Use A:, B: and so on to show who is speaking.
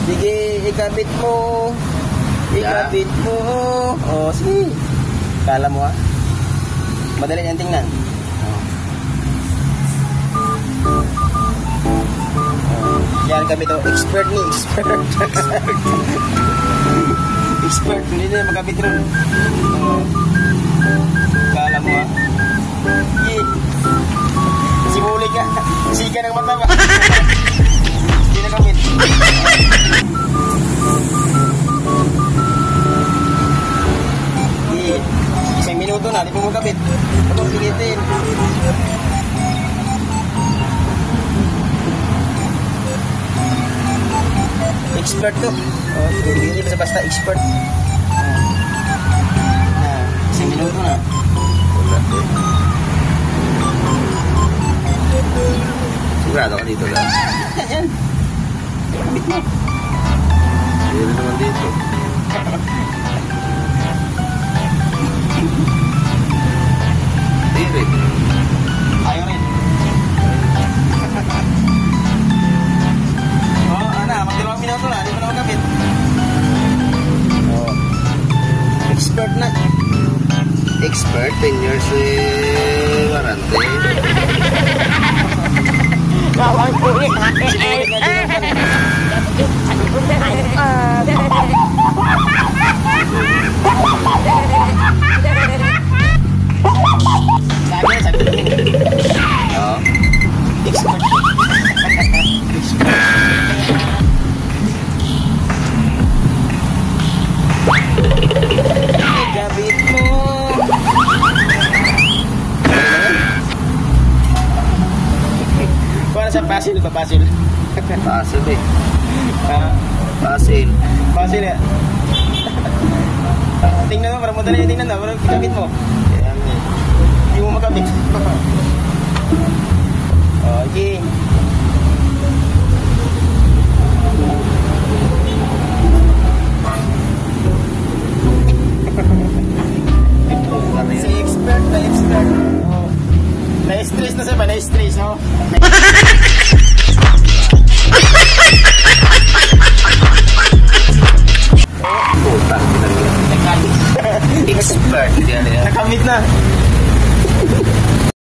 A: Sige, ikabit mo. Ikabit mo. Oh, sige. Kala mo, ha? Madali yan tingnan. Yan kami to, expert ni expert. Expert, hindi na magkabit rin. Kala mo, ha? Yeah. Simulig ka. Sika ng mata ba? Hindi na kabit. Yeah. Isang minuto na, di po mo kabit. Ano, pigitin. Expert to. Oh, hindi basta expert. Isang minuto na.
B: Sigurado ka dito lang.
A: Yan. Kapit mo.
B: Hindi rin naman dito. Hindi rin.
A: Ayaw rin. Oh, ana, mag-2 minuto na. Hindi mo na magkapit. Oh. Expert na.
B: Expert, 10 years warranty.
C: Bawang kulit.
A: Simulig na dito. Sabi.
B: Oo.
A: Expert. Ikabit mo. Kuha sa pasil ba? Pasil.
B: Pasil eh.
A: Ah,
B: Pasil.
A: pasil ya. Tingnan mo, parang madali yung tingnan na. Parang ikabit mo.
B: Ayan eh.
A: Hindi mo makabit. Okay. Si expert na expert. Oh. Na-stress na siya ba? Na-stress, no?